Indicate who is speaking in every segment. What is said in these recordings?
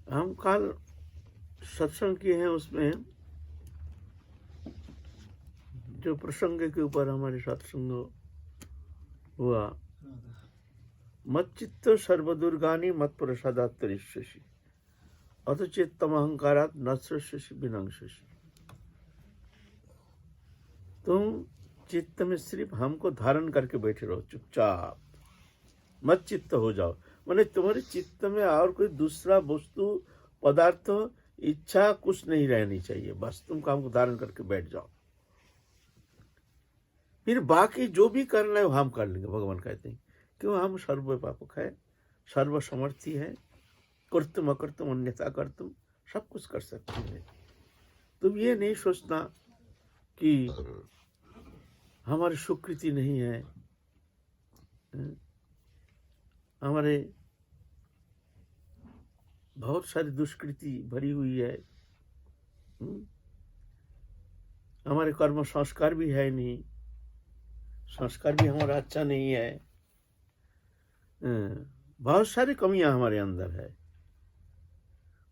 Speaker 1: हम कल सत्संग किए हैं, उसमें जो प्रसंग के ऊपर हमारे सत्संग हुआ, मत चित्त सर्वदुर्गानी मत प्रसादात् तरिष्यसि अथ चित्तम अहंकारात् न सृष्यसि विनश्यसि। तुम चित्त में सिर्फ हमको धारण करके बैठे रहो, चुपचाप मत चित्त हो जाओ। माने तुम्हारे चित्त में और कोई दूसरा वस्तु पदार्थ इच्छा कुछ नहीं रहनी चाहिए, बस तुम काम को धारण करके बैठ जाओ। फिर बाकी जो भी करना है वो हम कर लेंगे। भगवान कहते हैं क्यों, हम सर्वव्यापक है, सर्वसमर्थी है, कर्तुम अकर्तुम अन्यथा कर्तुम, सब कुछ कर सकते हैं। तुम ये नहीं सोचना कि हमारी स्वीकृति नहीं है, हमारे बहुत सारी दुष्कृति भरी हुई है, हमारे कर्म संस्कार भी है नहीं, संस्कार भी हमारा अच्छा नहीं है, बहुत सारी कमियां हमारे अंदर है।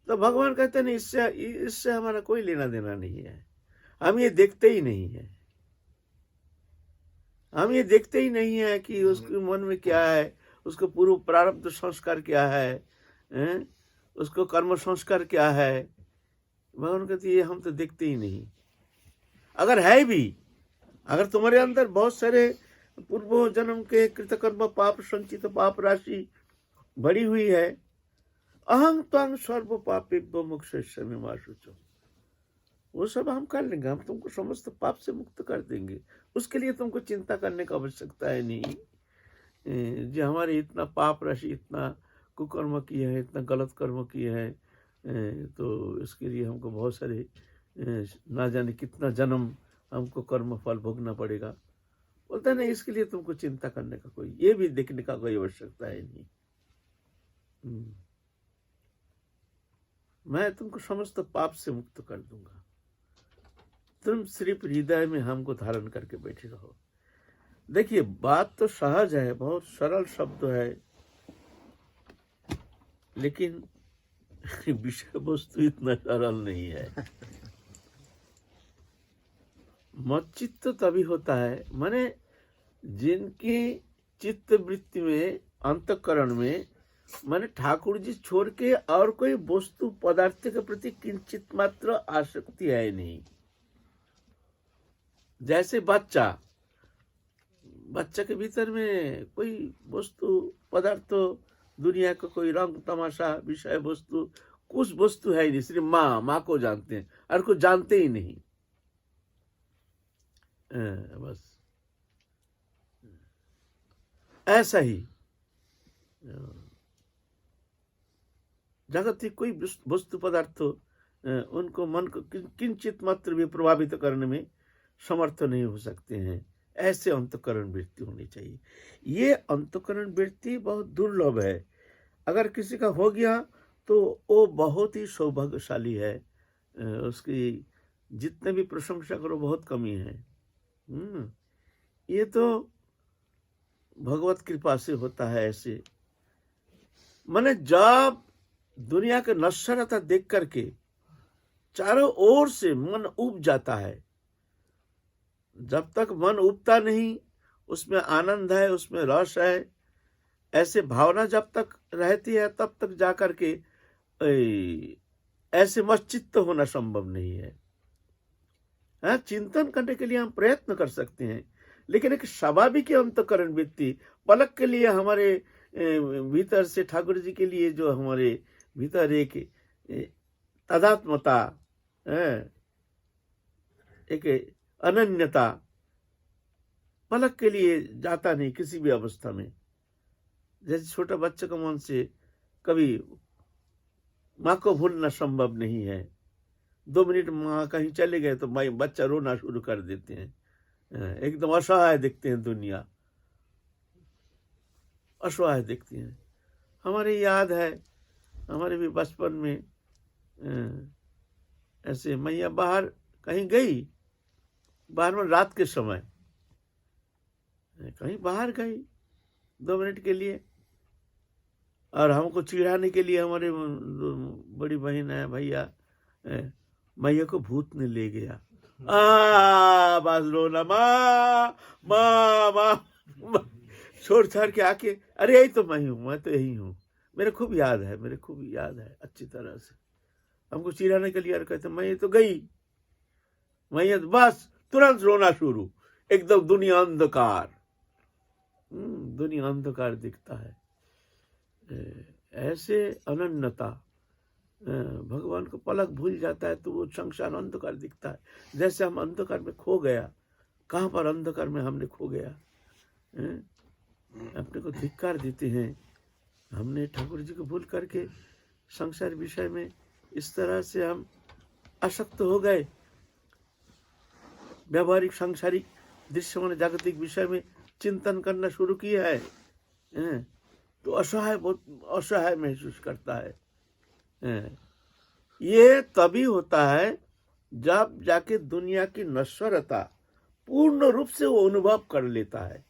Speaker 1: तो भगवान कहते हैं इससे हमारा कोई लेना देना नहीं है। हम ये देखते ही नहीं है, हम ये देखते ही नहीं है कि उसके मन में क्या है, उसको पूर्व प्रारब्ध संस्कार क्या है, उसको कर्म संस्कार क्या है। भगवान कहते ये हम तो देखते ही नहीं। अगर है भी, अगर तुम्हारे अंदर बहुत सारे पूर्व जन्म के कृतकर्म पाप संचित पाप राशि भरी हुई है, अहं त्वं सर्व पापेभ्यो मोक्षयिष्यामि मा शुचो, वो सब हम कर लेंगे, हम तुमको समस्त पाप से मुक्त कर देंगे। उसके लिए तुमको चिंता करने की आवश्यकता है नहीं। जो हमारे इतना पाप राशि, इतना कुकर्म किए हैं, इतना गलत कर्म किए हैं, तो इसके लिए हमको बहुत सारे ना जाने कितना जन्म हमको कर्म फल भोगना पड़ेगा। बोलता नहीं, इसके लिए तुमको चिंता करने का कोई, ये भी देखने का कोई आवश्यकता है नहीं। मैं तुमको समस्त पाप से मुक्त कर दूंगा, तुम सिर्फ हृदय में हमको धारण करके बैठे रहो। देखिए बात तो सहज है, बहुत सरल शब्द है, लेकिन विषय वस्तु इतना सरल नहीं है। मत चित्त तभी होता है, माने जिनकी चित्त वृत्ति में, अंतःकरण में, माने ठाकुर जी छोड़ के और कोई वस्तु पदार्थ के प्रति किंचित मात्र आसक्ति है नहीं। जैसे बच्चा के भीतर में कोई वस्तु पदार्थ, दुनिया का कोई रंग तमाशा विषय वस्तु, कुछ वस्तु है ही नहीं, सिर्फ माँ को जानते हैं और कुछ जानते ही नहीं। बस ऐसा ही जागतिक कोई वस्तु पदार्थ उनको मन को किंचित मात्र भी प्रभावित करने में समर्थ नहीं हो सकते हैं। ऐसे अंतःकरण वृत्ति होनी चाहिए। ये अंतःकरण वृत्ति बहुत दुर्लभ है। अगर किसी का हो गया तो वो बहुत ही सौभाग्यशाली है। उसकी जितने भी प्रशंसा करो बहुत कमी है। ये तो भगवत कृपा से होता है। ऐसे माने जब दुनिया के नश्वरता देख करके चारों ओर से मन उब जाता है, जब तक मन उबता नहीं, उसमें आनंद है, उसमें रस है, ऐसे भावना जब तक रहती है तब तक जाकर के ऐसे मच्चित्त होना संभव नहीं है। चिंतन करने के लिए हम प्रयत्न कर सकते हैं, लेकिन एक स्वाभाविक अंतःकरण वृत्ति पलक के लिए हमारे भीतर से ठाकुर जी के लिए जो हमारे भीतर एक तादात्म्यता, एक अनन्यता पलक के लिए जाता नहीं किसी भी अवस्था में। जैसे छोटा बच्चे का मन से कभी माँ को भूलना संभव नहीं है। 2 मिनट माँ कहीं चले गए तो बच्चा रोना शुरू कर देते हैं, एकदम असहाय दिखते हैं, दुनिया असहाय दिखती है। हमारी याद है, हमारे भी बचपन में ऐसे मैया बाहर कहीं गई, बाहर में रात के समय कहीं बाहर गई 2 मिनट के लिए, और हमको चिढ़ाने के लिए हमारे बड़ी बहन है भैया, मैया को भूत ने ले गया, बस रोना, माँ माँ माँ, छोड़ छाड़ के आके, अरे यही तो मैं हूँ, मैं तो यही हूँ। मेरे खूब याद है, मेरे खूब याद है अच्छी तरह से। हमको चिढ़ाने के लिए और कहते मैं तो गई, मैं तो बस तुरंत रोना शुरू, एकदम दुनिया अंधकार, दुनिया अंधकार दिखता है। ऐसे अनन्यता, भगवान को पलक भूल जाता है तो वो संसार अंधकार दिखता है। जैसे हम अंधकार में खो गया, कहाँ पर अंधकार में हमने खो गया, अपने को धिक्कार देते हैं। हमने ठाकुर जी को भूल करके संसार विषय में इस तरह से हम आसक्त हो गए, व्यावहारिक सांसारिक दृश्य मान जागतिक विषय में चिंतन करना शुरू किया है, तो असहाय, बहुत असहाय महसूस करता है। ये तभी होता है जब जाके दुनिया की नश्वरता पूर्ण रूप से वो अनुभव कर लेता है।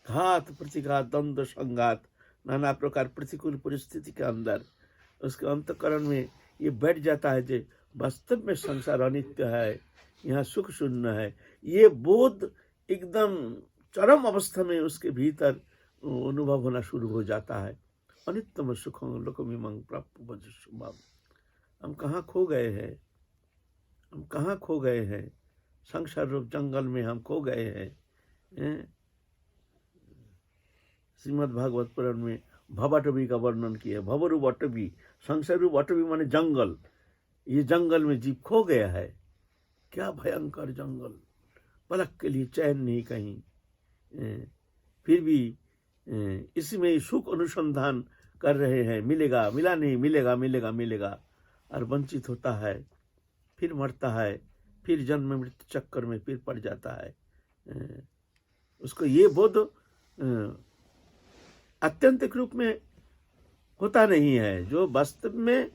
Speaker 1: घात प्रतिघात द्वंद्व संघात नाना प्रकार प्रतिकूल परिस्थिति के अंदर उसके अंतःकरण में ये बैठ जाता है जो वास्तव में संसार अनित्य है, यहाँ सुख शून्य है। ये बोध एकदम चरम अवस्था में उसके भीतर अनुभव होना शुरू हो जाता है। अनित्यम सुखं लोकमिमं प्राप्य भजस्वभाव। हम कहाँ खो गए हैं, हम कहाँ खो गए हैं, संसार रूप जंगल में हम खो गए हैं। श्रीमद् भागवत पुराण में भवाटवी का वर्णन किया। भवरूप अटवी, संसार रूप अटवी माने जंगल। ये जंगल में जीव खो गया है। क्या भयंकर जंगल, पलक के लिए चैन नहीं कहीं, फिर भी इसमें सुख अनुसंधान कर रहे हैं, मिलेगा मिला नहीं, मिलेगा मिलेगा मिलेगा, और वंचित होता है, फिर मरता है, फिर जन्म मृत्यु चक्कर में फिर पड़ जाता है। उसको ये बोध आत्यंतिक रूप में होता नहीं है। जो वास्तव में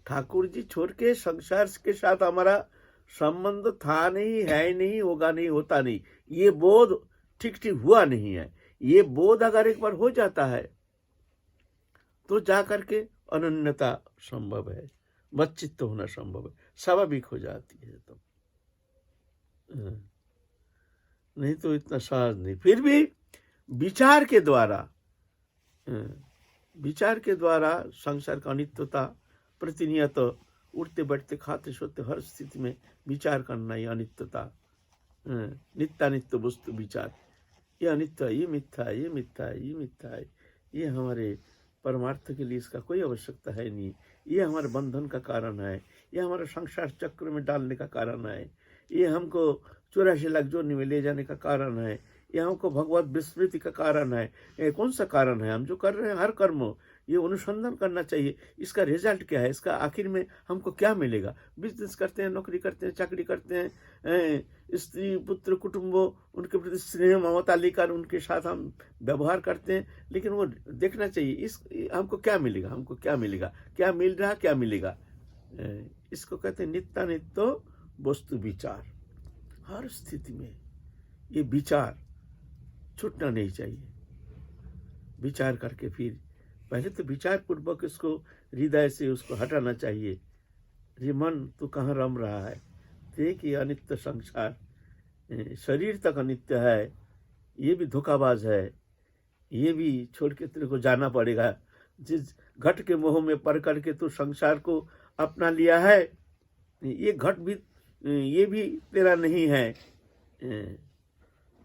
Speaker 1: ठाकुर जी छोड़ के संसार के साथ हमारा संबंध था नहीं, है नहीं, होगा नहीं, होता नहीं, ये बोध ठीक ठीक हुआ नहीं है। ये बोध अगर एक बार हो जाता है तो जाकर के अनन्यता संभव है, मच्चित्त होना संभव है, स्वाभाविक हो जाती है। तो नहीं तो इतना सहज नहीं। फिर भी विचार के द्वारा, विचार के द्वारा संसार का अनित्यता प्रतिनियत उठते बैठते खाते सोते हर स्थिति में विचार करना, ये अनित्यता, नित्यानित्य वस्तु विचार, ये अनित्य, ये मिथ्या, ये मिथ्या, ये मिथ्या है, ये हमारे परमार्थ के लिए इसका कोई आवश्यकता है नहीं, ये हमारे बंधन का कारण है, ये हमारे संसार चक्र में डालने का कारण है, ये हमको 84 लाख जोनी में ले जाने का कारण है, ये हमको भगवत विस्मृति का कारण है। ये कौन सा कारण है? हम जो कर रहे हैं हर कर्म, ये अनुसंधान करना चाहिए, इसका रिजल्ट क्या है, इसका आखिर में हमको क्या मिलेगा। बिजनेस करते हैं, नौकरी करते हैं, चाकरी करते हैं, स्त्री पुत्र कुटुंबों उनके प्रति स्नेह ममता लेकर उनके साथ हम व्यवहार करते हैं, लेकिन वो देखना चाहिए इस हमको क्या मिलेगा, हमको क्या मिलेगा, क्या मिल रहा, क्या मिलेगा। इसको कहते हैं नित्यानित्य वस्तु विचार। हर स्थिति में ये विचार छूटना नहीं चाहिए। विचार करके फिर पहले तो विचार पूर्वक इसको हृदय से उसको हटाना चाहिए। ये मन तू कहाँ रम रहा है, देख ये अनित्य संसार, शरीर तक अनित्य है, ये भी धोखाबाज है, ये भी छोड़ के तेरे को जाना पड़ेगा। जिस घट के मोह में पड़ करके तू संसार को अपना लिया है, ये घट भी, ये भी तेरा नहीं है।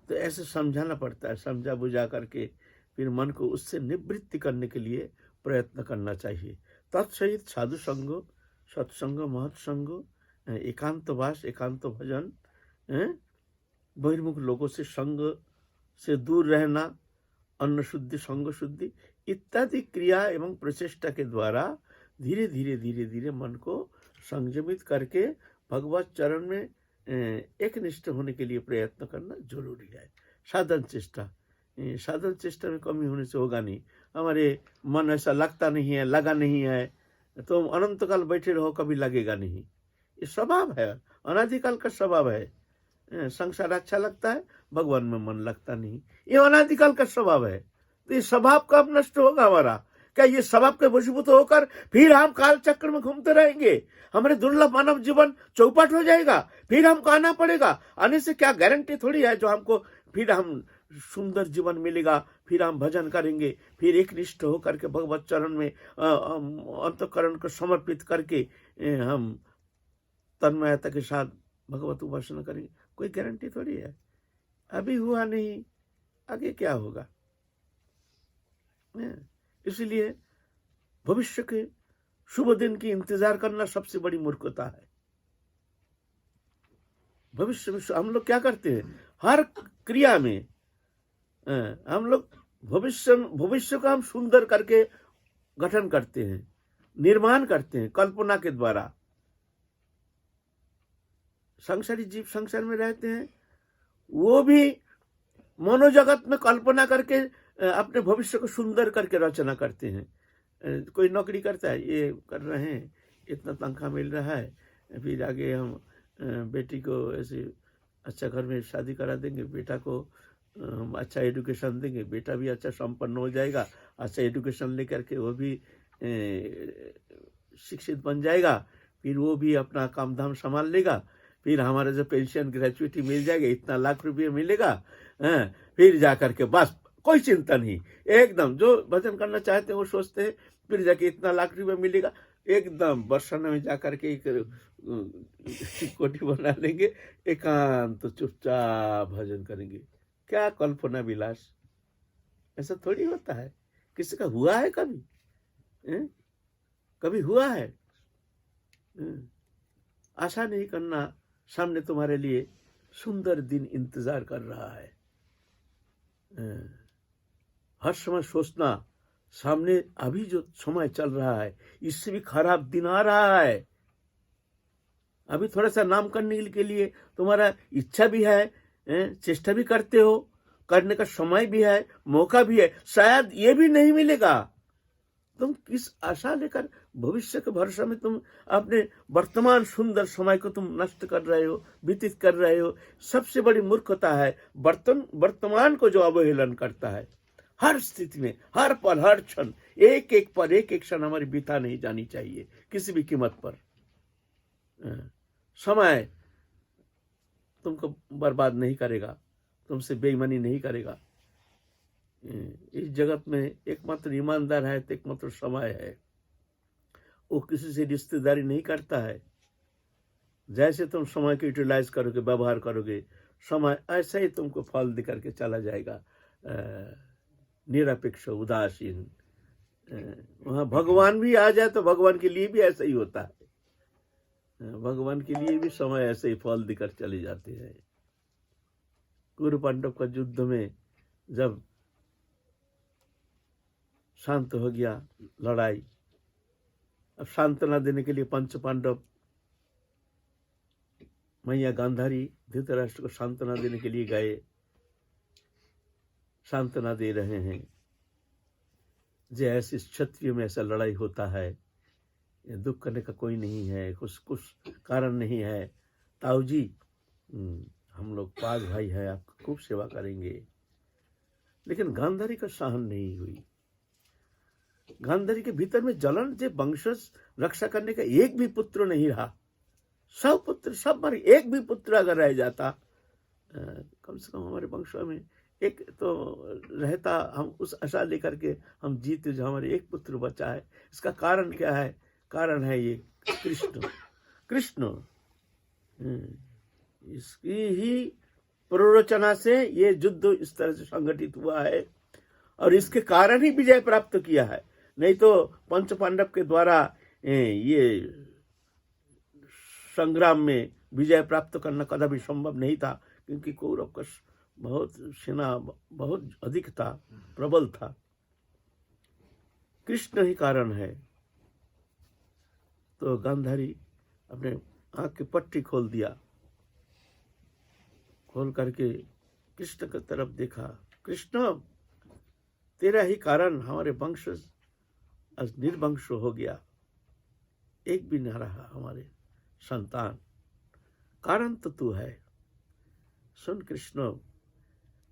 Speaker 1: तो ऐसे समझाना पड़ता है। समझा बुझा करके फिर मन को उससे निवृत्ति करने के लिए प्रयत्न करना चाहिए। तत्सहित साधु संग, सत्संग, महत्संग, एकांतवास, एकांत भजन, बहिर्मुख लोगों से संग से दूर रहना, अन्न शुद्धि, संग शुद्धि इत्यादि क्रिया एवं प्रचेष्टा के द्वारा धीरे धीरे धीरे धीरे मन को संयमित करके भगवत चरण में एक निष्ठ होने के लिए प्रयत्न करना जरूरी है। साधन चेष्टा, साधन चेष्टा में कमी होने से होगा नहीं। हमारे मन ऐसा लगता नहीं है, लगा नहीं है, तो अनंत काल बैठे रहो कभी लगेगा नहीं। ये स्वभाव है, अनादिकाल का स्वभाव है। संसार अच्छा लगता है, भगवान में मन लगता नहीं, ये अनादिकाल का स्वभाव है। तो ये स्वभाव कब नष्ट होगा हमारा? क्या ये सबब के वशीभूत होकर फिर हम काल चक्र में घूमते रहेंगे? हमारे दुर्लभ मानव जीवन चौपट हो जाएगा, फिर हमको आना पड़ेगा। आने से क्या गारंटी थोड़ी है जो हमको फिर हम सुंदर जीवन मिलेगा, फिर हम भजन करेंगे, फिर एक निष्ठ होकर के भगवत चरण में अंतःकरण को समर्पित करके हम तन्मयता के साथ भगवत उपासना करेंगे। कोई गारंटी थोड़ी है। अभी हुआ नहीं, आगे क्या होगा? इसलिए भविष्य के शुभ दिन की इंतजार करना सबसे बड़ी मूर्खता है। भविष्य में हम लोग क्या करते हैं? हर क्रिया में हम लोग भविष्य को हम सुंदर करके गठन करते हैं, निर्माण करते हैं कल्पना के द्वारा। संसारी जीव संसार में रहते हैं, वो भी मनोजगत में कल्पना करके अपने भविष्य को सुंदर करके रचना करते हैं। कोई नौकरी करता है, ये कर रहे हैं, इतना तनख्वाह मिल रहा है, फिर आगे हम बेटी को ऐसे अच्छा घर में शादी करा देंगे, बेटा को हम अच्छा एजुकेशन देंगे, बेटा भी अच्छा संपन्न हो जाएगा, अच्छा एजुकेशन लेकर के वो भी शिक्षित बन जाएगा, फिर वो भी अपना काम धाम संभाल लेगा, फिर हमारा जो पेंशन ग्रेचुइटी मिल जाएगा, इतना लाख रुपये मिलेगा, फिर जाकर के बस कोई चिंता नहीं, एकदम जो भजन करना चाहते हैं वो सोचते हैं, फिर जाके इतना लाख रुपये मिलेगा, एकदम बरसाना में जाकर के एक कोठी बना लेंगे, एकांत तो चुपचाप भजन करेंगे। क्या कल्पना विलास! ऐसा थोड़ी होता है। किसी का हुआ है कभी? कभी हुआ है? आशा नहीं करना, सामने तुम्हारे लिए सुंदर दिन इंतजार कर रहा है। हर समय सोचना सामने अभी जो समय चल रहा है इससे भी खराब दिन आ रहा है। अभी थोड़ा सा नाम करने के लिए तुम्हारा इच्छा भी है, चेष्टा भी करते हो, करने का समय भी है, मौका भी है, शायद ये भी नहीं मिलेगा। तुम किस आशा लेकर भविष्य के भरोसा में तुम अपने वर्तमान सुंदर समय को तुम नष्ट कर रहे हो, व्यतीत कर रहे हो। सबसे बड़ी मूर्खता है वर्तमान को जो अवहेलन करता है। हर स्थिति में, हर पल, हर क्षण, एक एक पल, एक एक क्षण हमारी बीता नहीं जानी चाहिए किसी भी कीमत पर। समय तुमको बर्बाद नहीं करेगा, तुमसे बेईमानी नहीं करेगा। इस जगत में एकमात्र ईमानदार है तो एकमात्र समय है। वो किसी से रिश्तेदारी नहीं करता है। जैसे तुम समय को यूटिलाइज करोगे, व्यवहार करोगे, समय ऐसा ही तुमको फल दे करके चला जाएगा। निरपेक्ष, उदासीन। वहाँ भगवान भी आ जाए तो भगवान के लिए भी ऐसा ही होता है। भगवान के लिए भी समय ऐसे ही फल देकर चले जाते हैं। कुरु पांडव का युद्ध में जब शांत हो गया लड़ाई, अब सांत्वना देने के लिए पंच पांडव मैया गांधारी धृतराष्ट्र को सांत्वना देने के लिए गए, सांत्वना दे रहे हैं। जो ऐसे क्षत्रिय में ऐसा लड़ाई होता है, दुख करने का कोई नहीं है, कुछ कारण नहीं है। ताऊ जी, हम लोग 5 भाई हैं, आपकी खूब सेवा करेंगे। लेकिन गांधारी का सहन नहीं हुई। गांधारी के भीतर में जलन, जो वंश रक्षा करने का एक भी पुत्र नहीं रहा। सब पुत्र सब मर, एक भी पुत्र अगर रह जाता, कम से कम हमारे वंश में एक तो रहता, हम उस आशा लेकर के हम जीते जो हमारे एक पुत्र बचा है। इसका कारण क्या है? कारण है ये कृष्ण। इसकी ही प्ररोचना से ये युद्ध इस तरह से संगठित हुआ है और इसके कारण ही विजय प्राप्त किया है। नहीं तो पंच पांडव के द्वारा ये संग्राम में विजय प्राप्त करना कदापि संभव नहीं था, क्योंकि कौरव का बहुत सेना बहुत अधिक था, प्रबल था। कृष्ण ही कारण है। तो गांधारी अपने आंख की पट्टी खोल दिया, खोल करके कृष्ण की तरफ देखा। कृष्ण, तेरा ही कारण हमारे वंश आज निर्वंश हो गया, एक भी न रहा हमारे संतान। कारण तो तू है। सुन कृष्ण,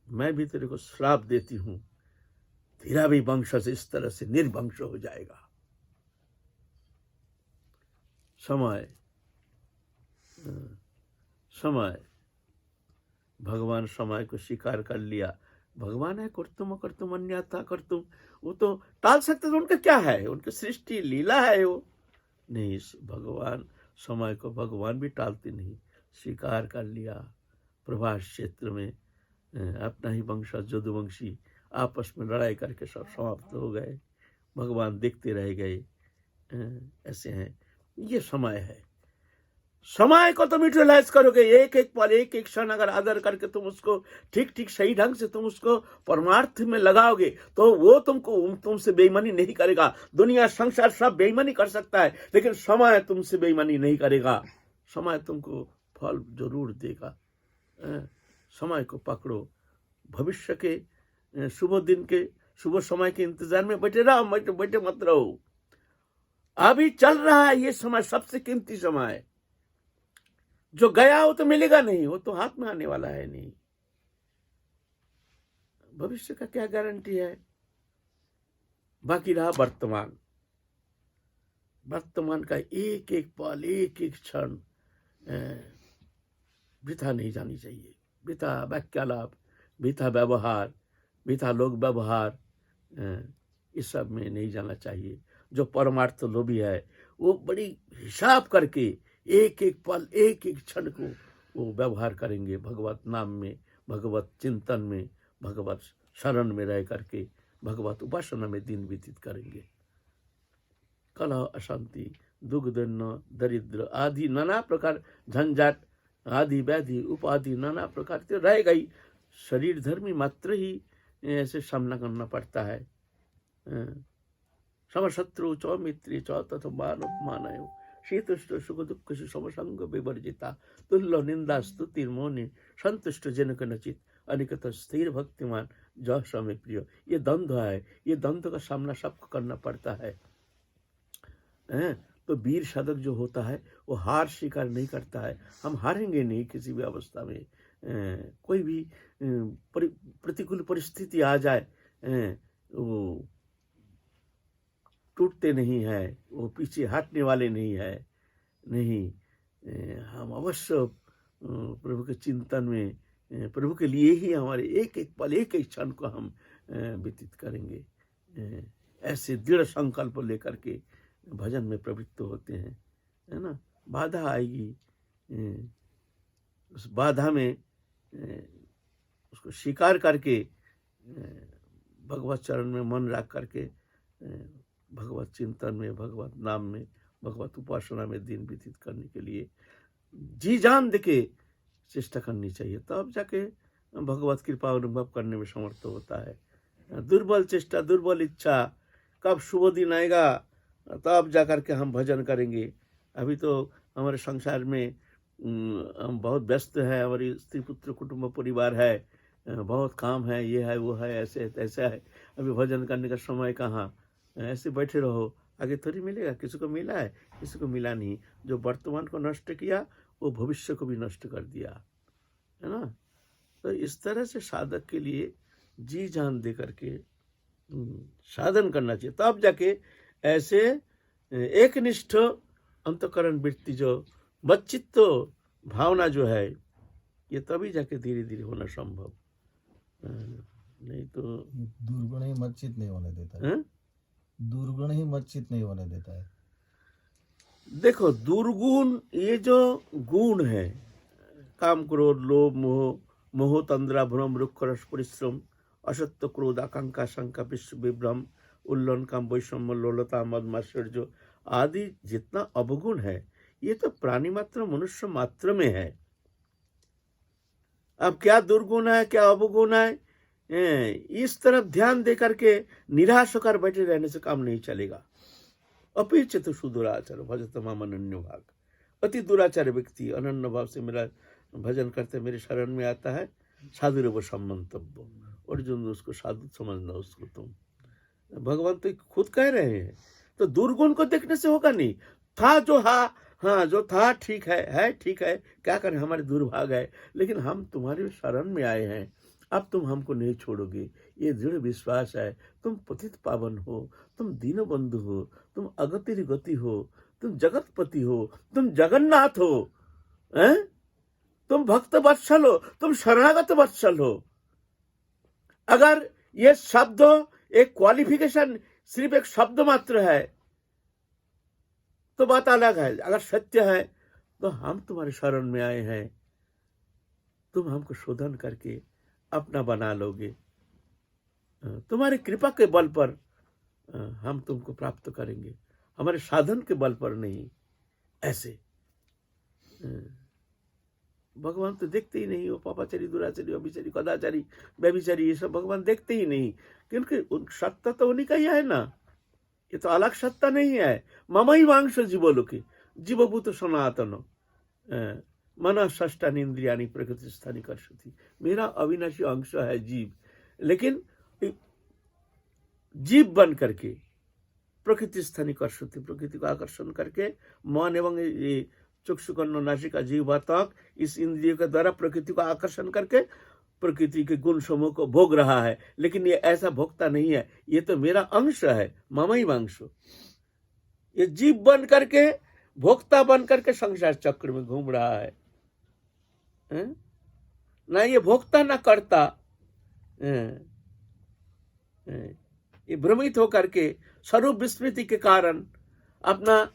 Speaker 1: मैं भी तेरे को श्राप देती हूँ, तेरा भी वंशज इस तरह से निर्वंश हो जाएगा। समय समय भगवान समय को स्वीकार कर लिया। भगवान है कर्तुम अकर्तुम अन्यथा कर्तुम, वो तो टाल सकते थे, उनका क्या है, उनकी सृष्टि लीला है वो। नहीं, भगवान समय को भगवान भी टालते नहीं, स्वीकार कर लिया। प्रभास क्षेत्र में अपना ही वंशज यदुवंशी आपस में लड़ाई करके सब समाप्त हो गए, भगवान देखते रह गए। ऐसे हैं, ये समय है। समय को तुम यूटिलाइज करोगे, एक एक पल एक एक क्षण अगर आदर करके तुम उसको ठीक ठीक सही ढंग से तुम उसको परमार्थ में लगाओगे तो वो तुमसे बेईमानी नहीं करेगा। दुनिया संसार सब बेईमानी कर सकता है, लेकिन समय तुमसे बेईमानी नहीं करेगा। समय तुमको फल जरूर देगा। समय को पकड़ो, भविष्य के शुभ दिन के शुभ समय के इंतजार में बैठे रहो, बैठे मत रहो। अभी चल रहा है ये समय, सबसे कीमती समय है। जो गया वो तो मिलेगा नहीं, वो तो हाथ में आने वाला है नहीं। भविष्य का क्या गारंटी है। बाकी रहा वर्तमान। वर्तमान का एक एक पल एक एक क्षण वृथा नहीं जानी चाहिए। वृथा वाक्यालाप, वृथा व्यवहार, वृथा लोक व्यवहार, इस सब में नहीं जाना चाहिए। जो परमार्थ लोभी है वो बड़ी हिसाब करके एक एक पल एक एक क्षण को वो व्यवहार करेंगे भगवत नाम में, भगवत चिंतन में, भगवत शरण में रह करके भगवत उपासना में दिन व्यतीत करेंगे। कलह, अशांति, दुख, दन्न, दरिद्र आदि नाना प्रकार झंझाट आदि व्याधि उपाधि नाना प्रकार तो रहेगा ही। शरीर धर्मी मात्र ही ऐसे सामना करना पड़ता है। समशत्रु चौ मित्री चौ तथा मान उपमान शीतुष्ट सुख दुख समसंग विवर्जिता तुल्य निंदा स्तुति मौनि संतुष्ट जनक नचित अनिकत स्थिर भक्तिमान जय समय प्रिय। ये द्वंद्व है, ये द्वंद्व का सामना सबको करना पड़ता है। तो वीर साधक जो होता है वो हार स्वीकार नहीं करता है। हम हारेंगे नहीं किसी भी अवस्था में। कोई भी प्रतिकूल परिस्थिति आ जाए वो टूटते नहीं है, वो पीछे हटने वाले नहीं है। नहीं, हम अवश्य प्रभु के चिंतन में, प्रभु के लिए ही हमारे एक एक पल एक एक क्षण को हम व्यतीत करेंगे। ऐसे दृढ़ संकल्प लेकर के भजन में प्रवृत्त होते हैं, है ना। बाधा आएगी, उस बाधा में उसको स्वीकार करके भगवत चरण में मन रख करके भगवत चिंतन में, भगवत नाम में, भगवत उपासना में दिन व्यतीत करने के लिए जी जान देके चेष्टा करनी चाहिए। तब जाके भगवत कृपा अनुभव करने में समर्थ होता है। दुर्बल चेष्टा, दुर्बल इच्छा, कब शुभ दिन आएगा तब जा करके हम भजन करेंगे। अभी तो हमारे संसार में हम बहुत व्यस्त है, हमारी स्त्री पुत्र कुटुंब परिवार है, बहुत काम है, ये है वो है, ऐसे ऐसा है। अभी भजन करने का समय कहाँ। ऐसे बैठे रहो, आगे थोड़ी मिलेगा। किसी को मिला है, किसी को मिला नहीं। जो वर्तमान को नष्ट किया वो भविष्य को भी नष्ट कर दिया, है ना। तो इस तरह से साधक के लिए जी जान दे करके साधन करना चाहिए। तब जाके ऐसे एक निष्ठ अंतकरण वृत्ति जो बच्चित्त भावना जो है ये तभी जाके धीरे धीरे होना संभव। नहीं तो
Speaker 2: दुर्गुण ही मच्चित नहीं होने देता है। दुर्गुण ही मच्चित नहीं होने देता है।
Speaker 1: देखो, दुर्गुण ये जो गुण है, काम क्रोध लोभ मोह, मोह तंद्रा भ्रम रुक्ष रस परिश्रम असत्य क्रोध आकांक्षा शंका विश्व विभ्रम उल्लन काम वैषम्य लोलता मद मात्सर्य आदि जितना अवगुण है ये तो प्राणी मात्र मनुष्य मात्र में है। अब क्या दुर्गुण है क्या अवगुण है, इस तरफ ध्यान दे करके निराश होकर बैठे रहने से काम नहीं चलेगा। अपेक्षित सुदुराचार भजत माम अनन्य भाग। अति दुराचार व्यक्ति अनन्य भाव से मेरा भजन करते मेरे शरण में आता है, साधु वो सम्मंतव्य। अर्जुन उसको साधु समझना उसको तुम। भगवान तो खुद कह रहे हैं। तो दुर्गुण को देखने से होगा नहीं। था जो हाँ जो था ठीक है ठीक है, क्या करें, हमारे दुर्भाग्य है, लेकिन हम तुम्हारे शरण में आए हैं, अब तुम हमको नहीं छोड़ोगे, ये दृढ़ विश्वास है। तुम पतित पावन हो, तुम दीनबंधु हो, तुम अगतिर गति हो, तुम जगतपति हो, तुम जगन्नाथ हो, हैं? तुम भक्त वत्सल हो, तुम शरणागत वत्सल हो। अगर ये शब्द एक क्वालिफिकेशन सिर्फ एक शब्द मात्र है तो बात अलग है। अगर सत्य है तो हम तुम्हारे शरण में आए हैं, तुम हमको शोधन करके अपना बना लोगे। तुम्हारी कृपा के बल पर हम तुमको प्राप्त करेंगे, हमारे साधन के बल पर नहीं। ऐसे भगवान तो देखते ही नहीं। वो पापाचारी, दुराचारी, अभिचारी, कदाचारी, व्यभिचारी, ये सब भगवान देखते ही नहीं, क्योंकि सत्ता तो उन्हीं का ही है ना। ये तो अलग सत्ता नहीं है। ममई वांश जीवलोके जीवभूत सनातन मन षष्टानि इंद्रियानि प्रकृति स्थानी कर्षति। मेरा अविनाशी अंश है जीव, लेकिन जीव बन करके प्रकृति स्थानी कर्षति, प्रकृति को आकर्षण करके मन एवं ये चक्षुकर्ण नासिका जीवा तक इस इंद्रियों के द्वारा प्रकृति को आकर्षण करके प्रकृति के गुण समूह को भोग रहा है। लेकिन ये ऐसा भोगता नहीं है, ये तो मेरा अंश है, ममई वांश। ये जीव बन करके, भोक्ता बन करके संसार चक्र में घूम रहा है। ना ये भोक्ता ना करता, ये भ्रमित होकर के स्वरूप विस्मृति के कारण अपना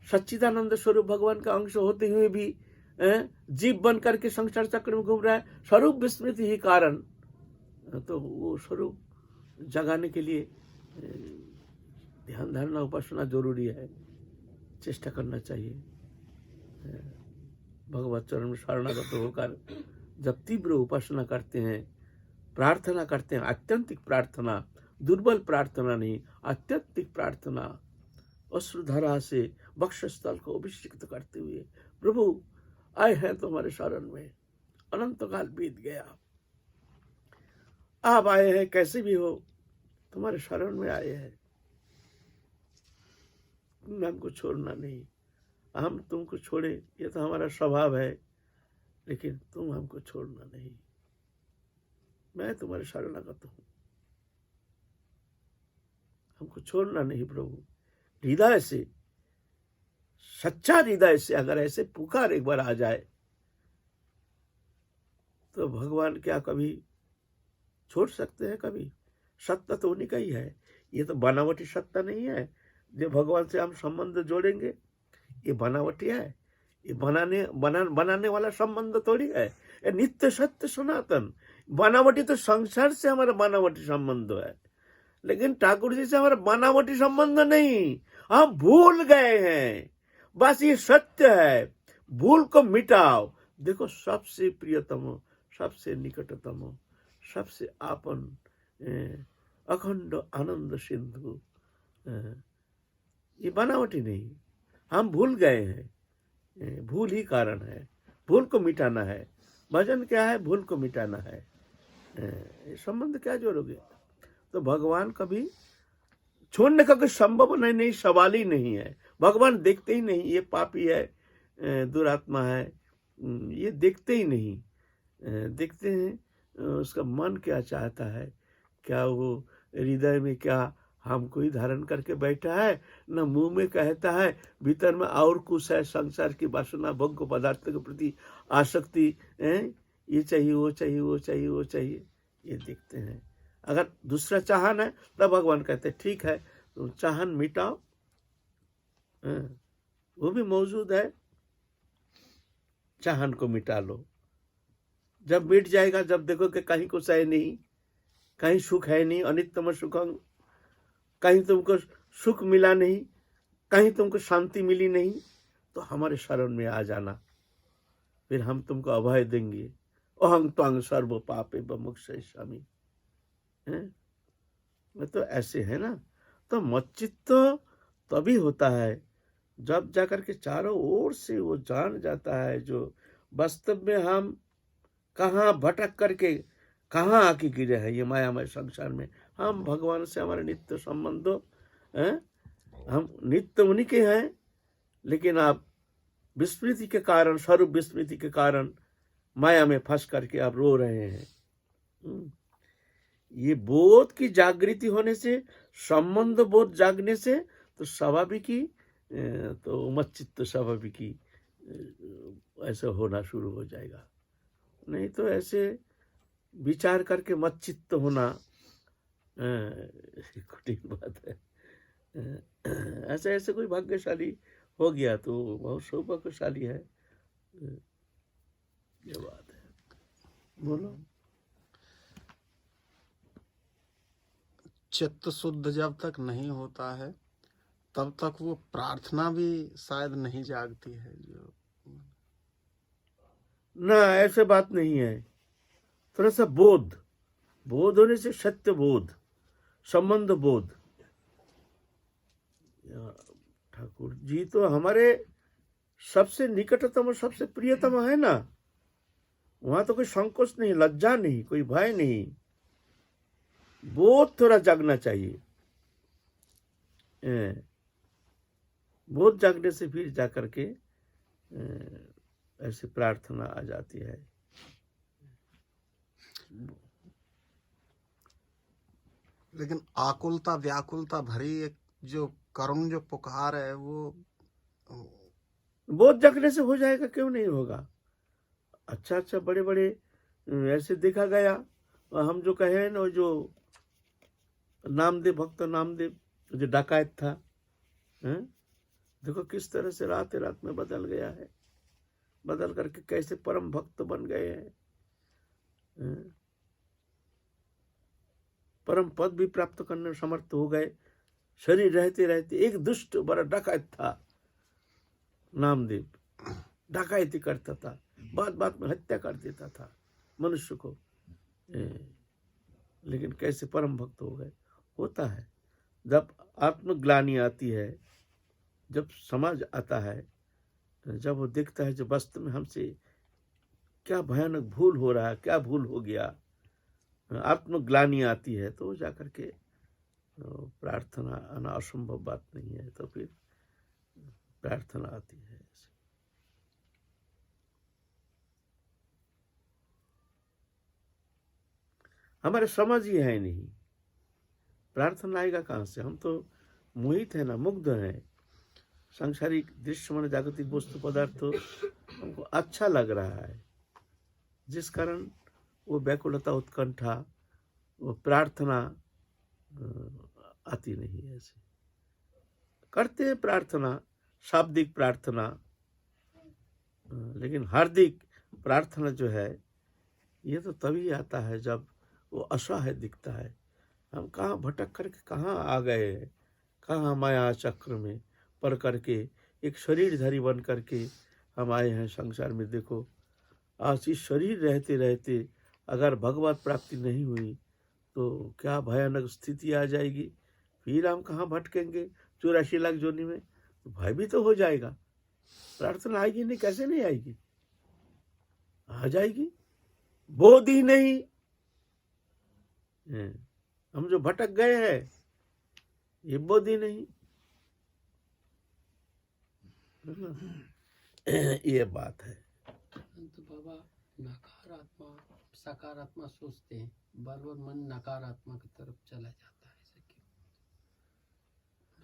Speaker 1: सच्चिदानंद स्वरूप भगवान का अंश होते हुए भी जीव बन करके संसार चक्र में घूम रहा है। स्वरूप विस्मृति ही कारण। तो वो स्वरूप जगाने के लिए ध्यान धारणा उपासना जरूरी है, चेष्टा करना चाहिए। भगवत चरण में शरणागत होकर जब तीव्र उपासना करते हैं, प्रार्थना करते हैं, आत्यंतिक प्रार्थना, दुर्बल प्रार्थना नहीं, आत्यंतिक प्रार्थना, अश्रुधारा से वक्षस्थल को अभिषिक्त करते हुए, प्रभु आए हैं तुम्हारे शरण में, अनंत काल बीत गया, आप आए हैं, कैसे भी हो तुम्हारे शरण में आए हैं, तुम हमको छोड़ना नहीं। हम तुमको छोड़े ये तो हमारा स्वभाव है, लेकिन तुम हमको छोड़ना नहीं। मैं तुम्हारे शरणागत हूं, हमको छोड़ना नहीं प्रभु। हृदय से, सच्चा हृदय से अगर ऐसे पुकार एक बार आ जाए तो भगवान क्या कभी छोड़ सकते हैं? कभी? सत्ता तो उन्हीं का ही है। ये तो बनावटी सत्ता नहीं है जो भगवान से हम संबंध जोड़ेंगे। ये बनावटी है, ये बनाने वाला संबंध थोड़ी है। ये नित्य सत्य सनातन। बनावटी तो संसार से हमारा बनावटी संबंध है, लेकिन ठाकुर जी से हमारा बनावटी संबंध नहीं। हम भूल गए हैं, बस ये सत्य है। भूल को मिटाओ। देखो, सबसे प्रियतम, सबसे निकटतम, सबसे आपन, अखंड आनंद सिंधु, ये बनावटी नहीं। हम भूल गए हैं, भूल ही कारण है। भूल को मिटाना है। भजन क्या है? भूल को मिटाना है। ये संबंध क्या जोड़ोगे? तो भगवान कभी छोड़ने का कोई संभव नहीं, सवाल ही नहीं है। भगवान देखते ही नहीं, ये पापी है, दुरात्मा है, ये देखते ही नहीं। देखते हैं उसका मन क्या चाहता है, क्या वो हृदय में क्या हमको ही धारण करके बैठा है, न मुंह में कहता है, भीतर में और कुछ है, संसार की वासना, भोग्य पदार्थ के प्रति आसक्ति, ये चाहिए, वो चाहिए, वो चाहिए, वो चाहिए, ये देखते हैं। अगर दूसरा चाहन है तब भगवान कहते हैं ठीक है, तुम चाहन मिटाओ, वो भी मौजूद है, चाहन को मिटा लो। जब मिट जाएगा, जब देखो कि कहीं कुछ है नहीं, कहीं सुख है नहीं, अनित्यम सुखम, कहीं तुमको सुख मिला नहीं, कहीं तुमको शांति मिली नहीं, तो हमारे शरण में आ जाना, फिर हम तुमको अभय देंगे। अहं त्वां सर्व पापे विमुक्ष्यिष्यामि। तो ऐसे है ना। तो मच्चित्त तभी होता है जब जाकर के चारों ओर से वो जान जाता है जो वास्तव में हम कहाँ भटक करके कहाँ आके गिरे हैं ये मायामय संसार में। हम भगवान से हमारे नित्य संबंध, हम नित्य उन्हीं के हैं, लेकिन आप विस्मृति के कारण, स्वरूप विस्मृति के कारण माया में फंस करके आप रो रहे हैं। ये बोध की जागृति होने से, संबंध बोध जागने से तो स्वाभाविक ही तो मच्चित्त स्वाभाविक ही ऐसा होना शुरू हो जाएगा। नहीं तो ऐसे विचार करके मच्चित्त होना कठिन बात है। ऐसे ऐसे कोई भाग्यशाली हो गया तो बहुत सौभाग्यशाली है। ये बात है। बोलो।
Speaker 3: चित्त शुद्ध जब तक नहीं होता है तब तक वो प्रार्थना भी शायद नहीं जागती है। जो
Speaker 1: ना, ऐसे बात नहीं है। थोड़ा सा बोध होने से सत्य बोध, संबंध बोध। ठाकुर जी तो हमारे सबसे निकटतम और सबसे प्रियतम है ना। वहां तो कोई संकोच नहीं, लज्जा नहीं, कोई भय नहीं। बोध थोड़ा जागना चाहिए। बोध जागने से फिर जाकर के ऐसी प्रार्थना आ जाती है।
Speaker 3: लेकिन आकुलता व्याकुलता भरी एक जो करुण जो पुकार है वो
Speaker 1: बोध जगने से हो जाएगा, क्यों नहीं होगा। अच्छा अच्छा बड़े बड़े ऐसे देखा गया। हम जो कहे ना, जो नामदेव, भक्त नामदेव जो डकायत था, देखो किस तरह से रात रात में बदल गया है, बदल करके कैसे परम भक्त बन गए हैं। परम पद भी प्राप्त करने में समर्थ हो गए शरीर रहते रहते। एक दुष्ट बड़ा डकायत था नामदेव, डकायती करता था, बात बात में हत्या कर देता था मनुष्य को, लेकिन कैसे परम भक्त हो गए। होता है जब आत्मग्लानि आती है, जब समाज आता है, जब वो देखता है जो वास्तव में हमसे क्या भयानक भूल हो रहा है, क्या भूल हो गया, आत्मग्लानि आती है, तो जाकर के प्रार्थना आना असंभव बात नहीं है। तो फिर प्रार्थना आती है। हमारे समझ ही है नहीं, प्रार्थना आएगा कहाँ से। हम तो मोहित है ना, मुग्ध है। सांसारिक दृश्य मन जागतिक वस्तु पदार्थ तो हमको अच्छा लग रहा है, जिस कारण वो व्याकुलता उत्कंठा, वो प्रार्थना आती नहीं है। ऐसे करते हैं प्रार्थना, शाब्दिक प्रार्थना, लेकिन हार्दिक प्रार्थना जो है ये तो तभी आता है जब वो असहाय दिखता है। हम कहाँ भटक करके कहाँ आ गए हैं, कहाँ माया चक्र में पड़ करके एक शरीरधारी बन करके हम आए हैं संसार में। देखो आज इस शरीर रहते रहते अगर भगवत प्राप्ति नहीं हुई तो क्या भयानक स्थिति आ जाएगी। फिर हम कहाँ भटकेंगे 84 लाख जोनी में, तो भय भी तो हो जाएगा। प्रार्थना आएगी नहीं, कैसे नहीं आएगी, आ जाएगी। बोध ही नहीं, हम जो भटक गए हैं ये बोध ही नहीं। ये बात है।
Speaker 4: तो बाबा नकारात्मक सकारात्मक सोचते हैं, बार बार मन नकारात्मक की तरफ चला जाता है। ऐसा क्यों?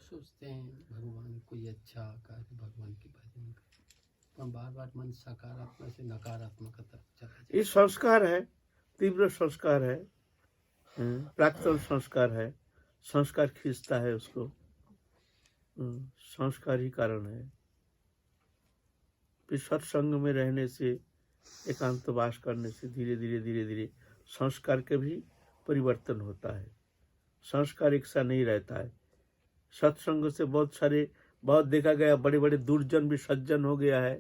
Speaker 4: सोचते हैं भगवान कोई अच्छा कार्य, भगवान की भजन करें, पर बार बार मन सकारात्मक से नकारात्मक की तरफ चला जाता है।
Speaker 1: ये संस्कार है, तीव्र संस्कार है, प्राक्तन संस्कार है। संस्कार खींचता है उसको, संस्कार ही कारण है। फिर सत्संग में रहने से, एकांतवास करने से धीरे धीरे धीरे धीरे संस्कार के भी परिवर्तन होता है। संस्कार एक सा नहीं रहता है। सत्संग से बहुत देखा गया, बड़े बड़े दुर्जन भी सज्जन हो गया है,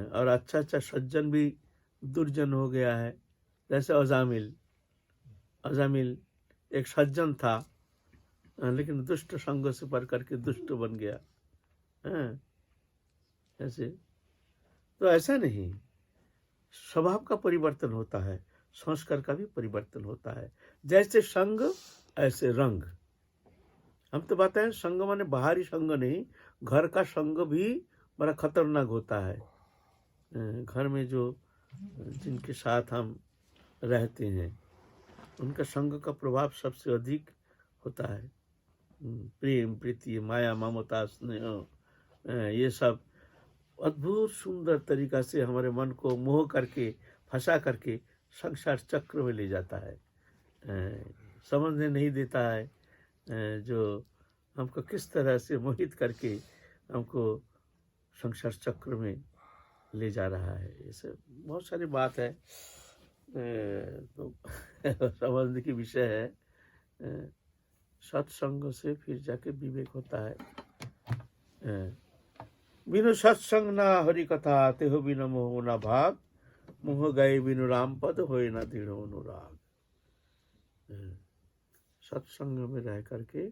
Speaker 1: और अच्छा अच्छा सज्जन भी दुर्जन हो गया है। जैसे अजामिल एक सज्जन था, लेकिन दुष्ट संग से पढ़ करके दुष्ट बन गया। ऐसे तो ऐसा नहीं, स्वभाव का परिवर्तन होता है, संस्कार का भी परिवर्तन होता है। जैसे संग ऐसे रंग। हम तो बताएं संग माने बाहरी संग नहीं, घर का संग भी बड़ा खतरनाक होता है। घर में जो जिनके साथ हम रहते हैं उनका संग का प्रभाव सबसे अधिक होता है। प्रेम, प्रीति, माया, ममता, स्नेह, ये सब अद्भुत सुंदर तरीका से हमारे मन को मोह करके, फंसा करके संसार चक्र में ले जाता है। समझने नहीं देता है जो हमको किस तरह से मोहित करके हमको संसार चक्र में ले जा रहा है। ऐसे बहुत सारी बात है, तो समझने की विषय है। सत्संग से फिर जाके विवेक होता है। बिनु सत्संग ना हरि कथा, तेहो बिनु मोह ना भाग, मोह गए बिनु राम पद, होए ना दृढ़ अनुराग। सत्संग में रह करके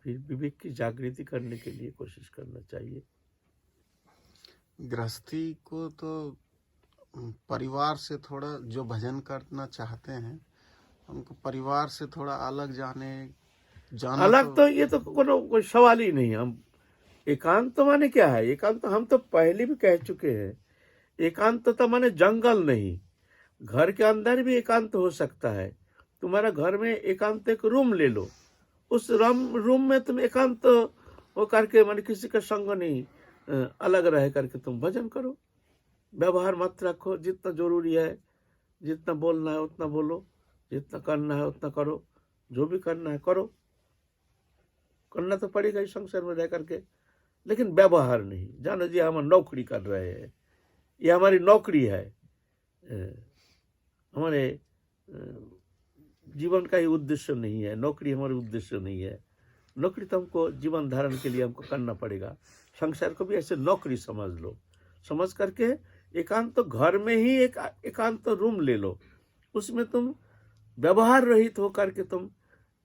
Speaker 1: फिर विवेक की जागृति करने के लिए कोशिश करना चाहिए।
Speaker 3: गृहस्थी को तो परिवार से थोड़ा, जो भजन करना चाहते हैं उनको परिवार से थोड़ा अलग जाना
Speaker 1: अलग तो ये तो कोई सवाल ही नहीं। हम एकांत माने क्या है? एकांत हम तो पहले भी कह चुके हैं। एकांत तो माने जंगल नहीं, घर के अंदर भी एकांत हो सकता है। तुम्हारा घर में एकांत एक रूम ले लो, उस रूम में तुम एकांत हो करके माने किसी का संग नहीं, अलग रह करके तुम भजन करो। व्यवहार मत रखो, जितना जरूरी है, जितना बोलना है उतना बोलो, जितना करना है उतना करो, जो भी करना है करो। करना तो पड़ेगा इस संसार में रह करके, लेकिन व्यवहार नहीं। जानो जी हम नौकरी कर रहे हैं, ये हमारी नौकरी है, हमारे जीवन का ही उद्देश्य नहीं है। नौकरी हमारे उद्देश्य नहीं है। नौकरी तो हमको जीवन धारण के लिए हमको करना पड़ेगा। संसार को भी ऐसे नौकरी समझ लो। समझ करके एकांत तो घर में ही एक एकांत रूम ले लो, उसमें तुम व्यवहार रहित हो करके तुम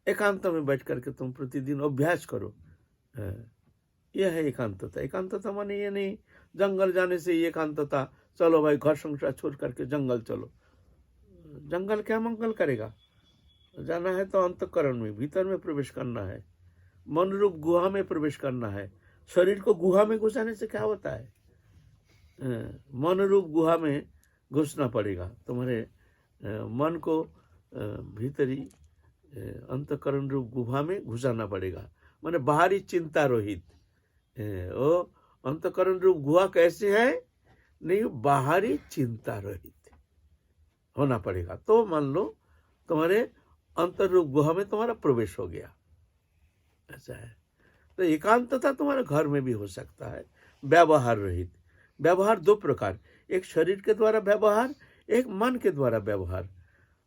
Speaker 1: एकांत में बैठ करके तुम प्रतिदिन अभ्यास करो। यह है एकांतता। एकांतता माने ये नहीं जंगल जाने से ये एकांतता, चलो भाई घर संसार छोड़ करके जंगल चलो। जंगल क्या मंगल करेगा? जाना है तो अंतःकरण में, भीतर में प्रवेश करना है, मन रूप गुहा में प्रवेश करना है। शरीर को गुहा में घुसाने से क्या होता है? मन रूप गुहा में घुसना पड़ेगा। तुम्हारे मन को भीतरी अंतःकरण रूप गुहा में घुसाना पड़ेगा, माने बाहरी चिंता रहित। वो अंतःकरण रूप गुहा कैसे है? नहीं, बाहरी चिंता रहित होना पड़ेगा। तो मान लो तुम्हारे अंतर रूप गुहा में तुम्हारा प्रवेश हो गया। ऐसा है। तो एकांतता तुम्हारे घर में भी हो सकता है, व्यवहार रहित। व्यवहार दो प्रकार, एक शरीर के द्वारा व्यवहार, एक मन के द्वारा व्यवहार।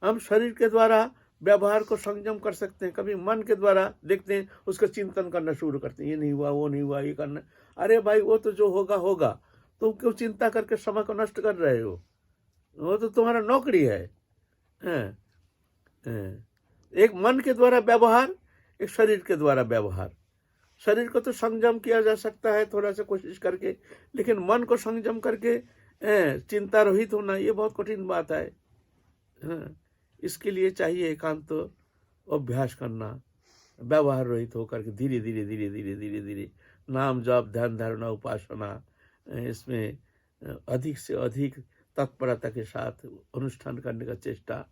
Speaker 1: हम शरीर के द्वारा व्यवहार को संयम कर सकते हैं, कभी मन के द्वारा देखते हैं उसका चिंतन करना शुरू करते हैं, ये नहीं हुआ, वो नहीं हुआ, ये करना। अरे भाई वो तो जो होगा होगा, तुम क्यों चिंता करके समय को नष्ट कर रहे हो? वो तो तुम्हारा नौकरी है। एक मन के द्वारा व्यवहार, एक शरीर के द्वारा व्यवहार। शरीर को तो संयम किया जा सकता है थोड़ा सा कोशिश करके, लेकिन मन को संयम करके चिंता रहित होना ये बहुत कठिन बात है। इसके लिए चाहिए एकांत अभ्यास करना, व्यवहार रहित होकर के धीरे धीरे धीरे धीरे धीरे धीरे नाम जप, ध्यान धारणा, उपासना, इसमें अधिक से अधिक तत्परता के साथ अनुष्ठान करने का चेष्टा,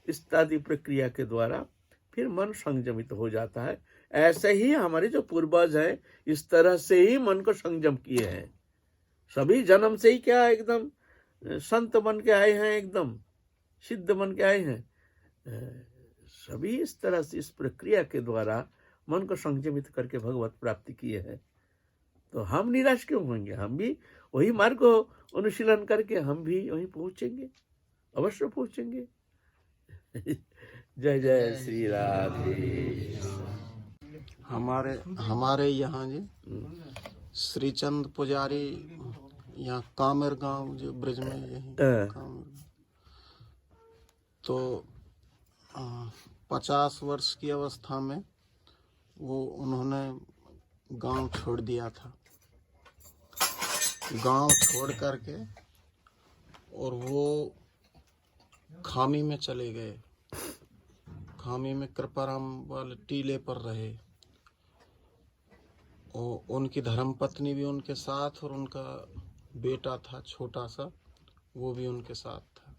Speaker 1: इत्यादि प्रक्रिया के द्वारा फिर मन संयमित हो जाता है। ऐसे ही हमारे जो पूर्वज हैं इस तरह से ही मन को संयम किए हैं। सभी जन्म से ही क्या एकदम संत बन के आए हैं, एकदम सिद्ध बन के आए हैं। सभी इस तरह से इस प्रक्रिया के द्वारा मन को संयमित करके भगवत प्राप्ति किए हैं। तो हम निराश क्यों होंगे? हम भी वही मार्ग को अनुशीलन करके हम भी वहीं पहुंचेंगे, अवश्य पहुंचेंगे। जय जय श्री राधे।
Speaker 3: हमारे यहाँ जी श्रीचंद पुजारी यहाँ कामेर गांव जो ब्रज में यही कामेर, तो 50 वर्ष की अवस्था में वो उन्होंने गांव छोड़ दिया था। गांव छोड़ करके और वो खामी में चले गए। खामी में कृपाराम वाले टीले पर रहे और उनकी धर्मपत्नी भी उनके साथ और उनका बेटा था छोटा सा, वो भी उनके साथ था।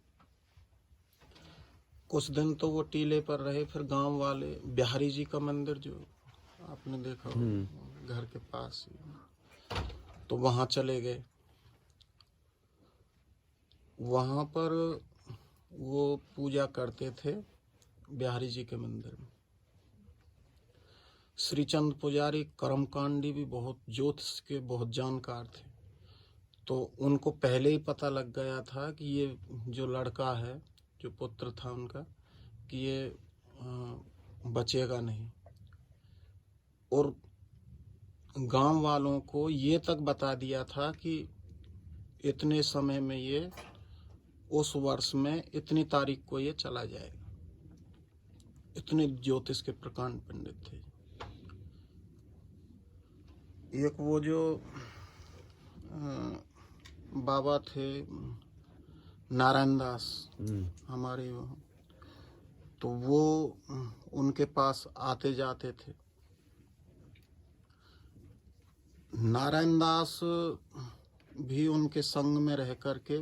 Speaker 3: कुछ दिन तो वो टीले पर रहे, फिर गांव वाले बिहारी जी का मंदिर जो आपने देखा हो, घर के पास ही, तो वहां चले गए। वहां पर वो पूजा करते थे बिहारी जी के मंदिर में। श्रीचंद पुजारी कर्मकांडी भी बहुत, ज्योतिष के बहुत जानकार थे, तो उनको पहले ही पता लग गया था कि ये जो लड़का है, जो पुत्र था उनका, कि ये बचेगा नहीं। और गांव वालों को ये तक बता दिया था कि इतने समय में ये, उस वर्ष में इतनी तारीख को ये चला जाएगा। इतने ज्योतिष के प्रकांड पंडित थे। एक वो जो बाबा थे नारायण दास हमारे वहाँ, तो वो उनके पास आते जाते थे। नारायण दास भी उनके संग में रह करके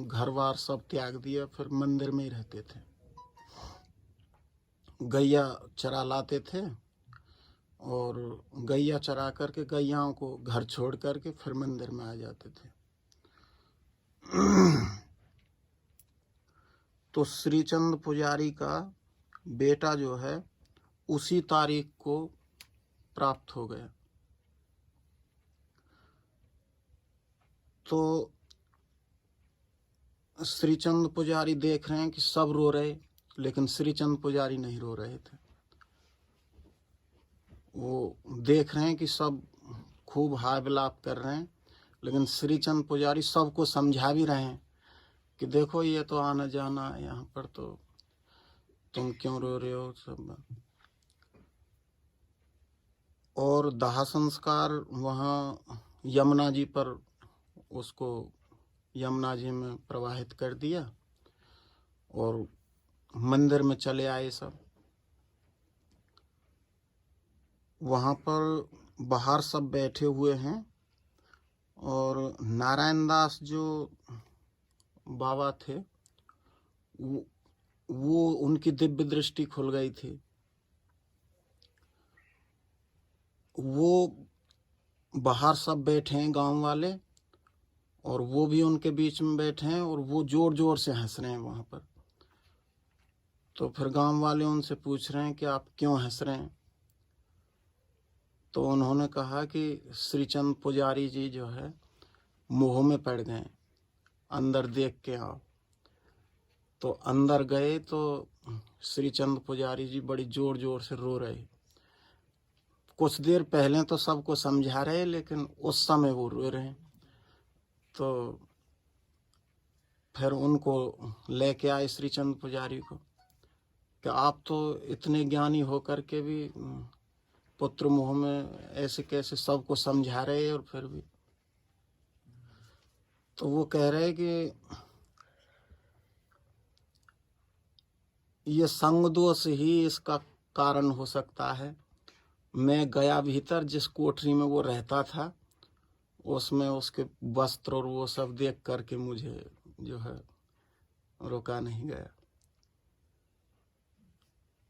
Speaker 3: घर बार सब त्याग दिया, फिर मंदिर में ही रहते थे। गैया चरा लाते थे और गैया चरा करके गैयाओं को घर छोड़ करके फिर मंदिर में आ जाते थे। तो श्रीचंद पुजारी का बेटा जो है उसी तारीख को प्राप्त हो गया। तो श्रीचंद पुजारी देख रहे हैं कि सब रो रहे, लेकिन श्रीचंद पुजारी नहीं रो रहे थे। वो देख रहे हैं कि सब खूब हाय विलाप कर रहे हैं, लेकिन श्रीचंद पुजारी सबको समझा भी रहे हैं कि देखो ये तो आना जाना है यहाँ पर, तो तुम क्यों रो रहे हो सब। और दाह संस्कार वहाँ यमुना जी पर, उसको यमुना जी में प्रवाहित कर दिया और मंदिर में चले आए सब। वहाँ पर बाहर सब बैठे हुए हैं और नारायण दास जो बाबा थे वो उनकी दिव्य दृष्टि खुल गई थी। वो बाहर सब बैठे हैं गांव वाले, और वो भी उनके बीच में बैठे हैं और वो जोर जोर से हंस रहे हैं वहाँ पर। तो फिर गांव वाले उनसे पूछ रहे हैं कि आप क्यों हंस रहे हैं। तो उन्होंने कहा कि श्रीचंद पुजारी जी जो है मोह में पड़ गए, अंदर देख के आओ। तो अंदर गए तो श्रीचंद पुजारी जी बड़ी जोर जोर से रो रहे। कुछ देर पहले तो सबको समझा रहे, लेकिन उस समय वो रो रहे। तो फिर उनको लेके आए श्रीचंद पुजारी को कि आप तो इतने ज्ञानी होकर के भी पुत्र मोह में ऐसे कैसे सबको समझा रहे, और फिर भी। तो वो कह रहे कि ये संग दोष ही इसका कारण हो सकता है। मैं गया भीतर, जिस कोठरी में वो रहता था उसमें उसके वस्त्र और वो सब देख करके मुझे जो है रोका नहीं गया।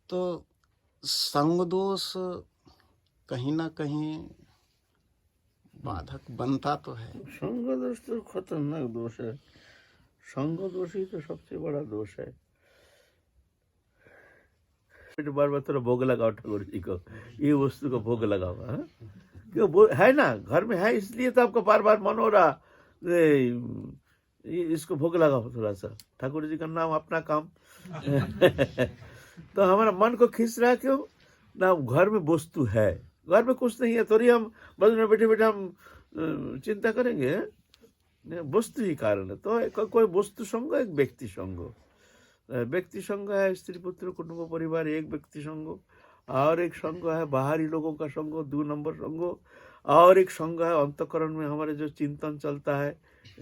Speaker 3: तो संग दोष कहीं ना कहीं बाधक बनता तो है।
Speaker 1: संग दोष तो खतरनाक दोष है। संग दोष ही तो सबसे बड़ा दोष है। बार बार थोड़ा भोग लगाओ ठाकुर जी को, ये वस्तु को भोग लगाओ। क्यों है ना, घर में है, इसलिए तो आपको बार बार मन हो रहा इसको भोग लगाओ थोड़ा सा। ठाकुर जी का नाम, अपना काम। तो हमारा मन को खींच रहा है क्यों ना, घर में वस्तु है, घर में कुछ नहीं है, थोड़ी हम बस में बैठे बैठे हम चिंता करेंगे। वस्तु ही कारण है। तो कोई वस्तु संग, एक व्यक्ति संग। व्यक्ति संग है स्त्री पुत्र कुटुंब परिवार, एक व्यक्ति संग। और एक संग है बाहरी लोगों का संग, 2 नंबर संग। और एक संग है अंतःकरण में हमारे जो चिंतन चलता है,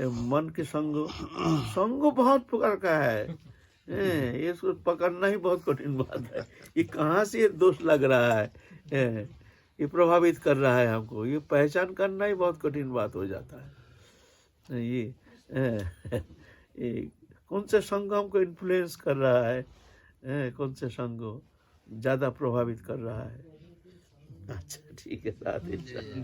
Speaker 1: मन के संग। संग बहुत प्रकार का है। ये इसको पकड़ना ही बहुत कठिन बात है। ये कहाँ से ये दोष लग रहा है, ये प्रभावित कर रहा है हमको, ये पहचान करना ही बहुत कठिन बात हो जाता है। ये कौन सा संग हमको इन्फ्लुएंस कर रहा है, कौन से संग ज़्यादा प्रभावित कर रहा है। अच्छा ठीक है, राधे श्याम।